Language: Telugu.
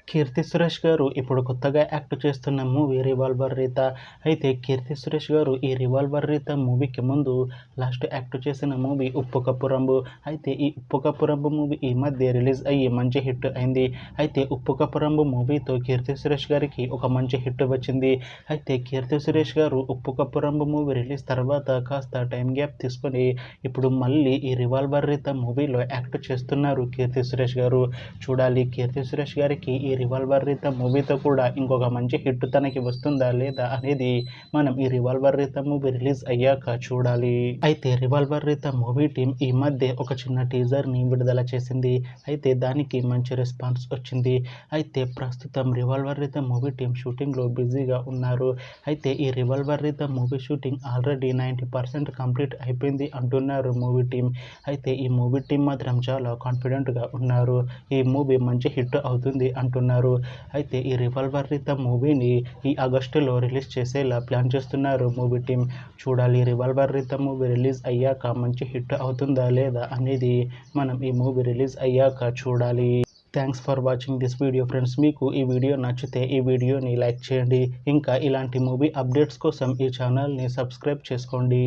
కీర్తి సురేష్ గారు ఇప్పుడు కొత్తగా యాక్ట్ చేస్తున్న మూవీ 'రివాల్వర్ రీత'. అయితే కీర్తి సురేష్ గారు ఈ 'రివాల్వర్ రీత' మూవీకి ముందు లాస్ట్ యాక్ట్ చేసిన మూవీ 'ఉప్పు కప్పు రంబు'. అయితే ఈ 'ఉప్పు కప్పు రంబు' మూవీ ఈ మధ్య రిలీజ్ అయ్యి మంచి హిట్ అయింది. అయితే 'ఉప్పు కప్పు రంబు' మూవీతో కీర్తి సురేష్ గారికి ఒక మంచి హిట్ వచ్చింది. అయితే కీర్తి సురేష్ గారు 'ఉప్పు కప్పు రంబు' మూవీ రిలీజ్ తర్వాత కాస్త టైం గ్యాప్ తీసుకొని ఇప్పుడు మళ్ళీ ఈ 'రివాల్వర్ రీత' మూవీలో యాక్ట్ చేస్తున్నారు కీర్తి సురేష్ గారు. చూడాలి కీర్తి సురేష్ గారికి ఈ 'రివాల్వర్ రీత' మూవీతో కూడా ఇంకొక మంచి హిట్ తనకి వస్తుందా లేదా అనేది మనం ఈ 'రివాల్వర్ రీత' మూవీ రిలీజ్ అయ్యాక చూడాలి. అయితే 'రివాల్వర్ రీత' మూవీ టీం ఈ మధ్య ఒక చిన్న టీజర్ని విడుదల చేసింది. అయితే దానికి మంచి రెస్పాన్స్ వచ్చింది. అయితే ప్రస్తుతం 'రివాల్వర్ రీత' మూవీ టీం షూటింగ్లో బిజీగా ఉన్నారు. అయితే ఈ 'revolver Rita' movie shooting already 90% complete అయిపోయింది అంటున్నారు మూవీ టీం. అయితే ఈ మూవీ టీం మాత్రం చాలా కాన్ఫిడెంట్గా ఉన్నారు. ఈ మూవీ మంచి హిట్ అవుతుంది అంటున్నారు. అయితే ఈ 'రివాల్వర్ రీత' మూవీని ఈ ఆగస్టులో రిలీజ్ చేసేలా ప్లాన్ చేస్తున్నారు మూవీ టీం. చూడాలి 'రివాల్వర్ రీత' మూవీ రిలీజ్ అయ్యాక మంచి హిట్ అవుతుందా లేదా అనేది మనం ఈ మూవీ రిలీజ్ అయ్యాక చూడాలి. Thanks for watching this video friends. మీకు ఈ వీడియో నచ్చితే ఈ వీడియోని లైక్ చేయండి. ఇంకా ఇలాంటి మూవీ అప్డేట్స్ కోసం ఈ ఛానల్ని సబ్స్క్రైబ్ చేసుకోండి.